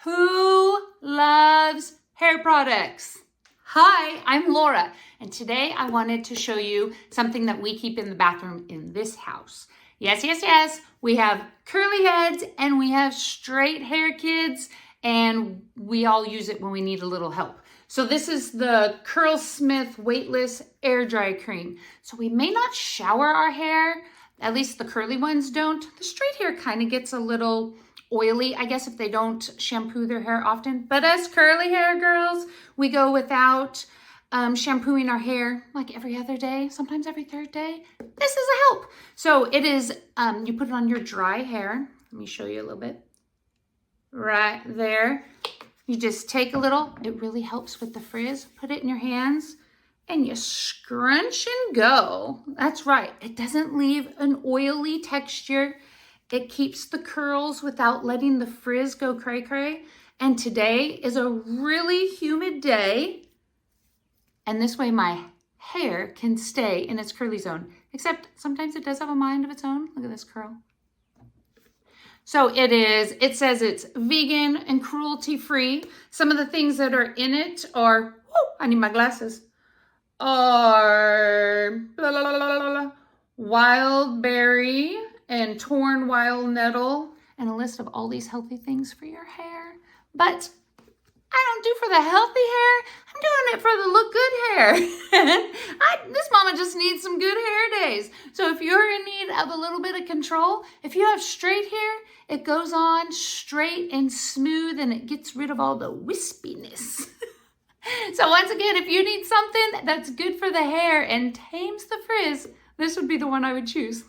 Who loves hair products? Hi, I'm Laura, and today I wanted to show you something that we keep in the bathroom in this house. Yes, we have curly heads and we have straight hair kids, and we all use it when we need a little help. So this is the CURLSMITH Weightless Air Dry Cream. So we may not shower our hair, at least the curly ones don't. The straight hair kind of gets a little oily, I guess, if they don't shampoo their hair often. But us curly hair girls, we go without shampooing our hair like every other day, sometimes every third day. This is a help. So it is, you put it on your dry hair. Let me show you a little bit. Right there. You just take a little, it really helps with the frizz. Put it in your hands and you scrunch and go. That's right. It doesn't leave an oily texture. It keeps the curls without letting the frizz go cray-cray. And today is a really humid day. And this way my hair can stay in its curly zone. Except sometimes it does have a mind of its own. Look at this curl. So it says it's vegan and cruelty-free. Some of the things that are in it are, I need my glasses, are wild berry and torn wild nettle, and a list of all these healthy things for your hair. But I don't do for the healthy hair. I'm doing it for the look good hair. This mama just needs some good hair days. So if you're in need of a little bit of control, if you have straight hair, it goes on straight and smooth and it gets rid of all the wispiness. So once again, if you need something that's good for the hair and tames the frizz, this would be the one I would choose.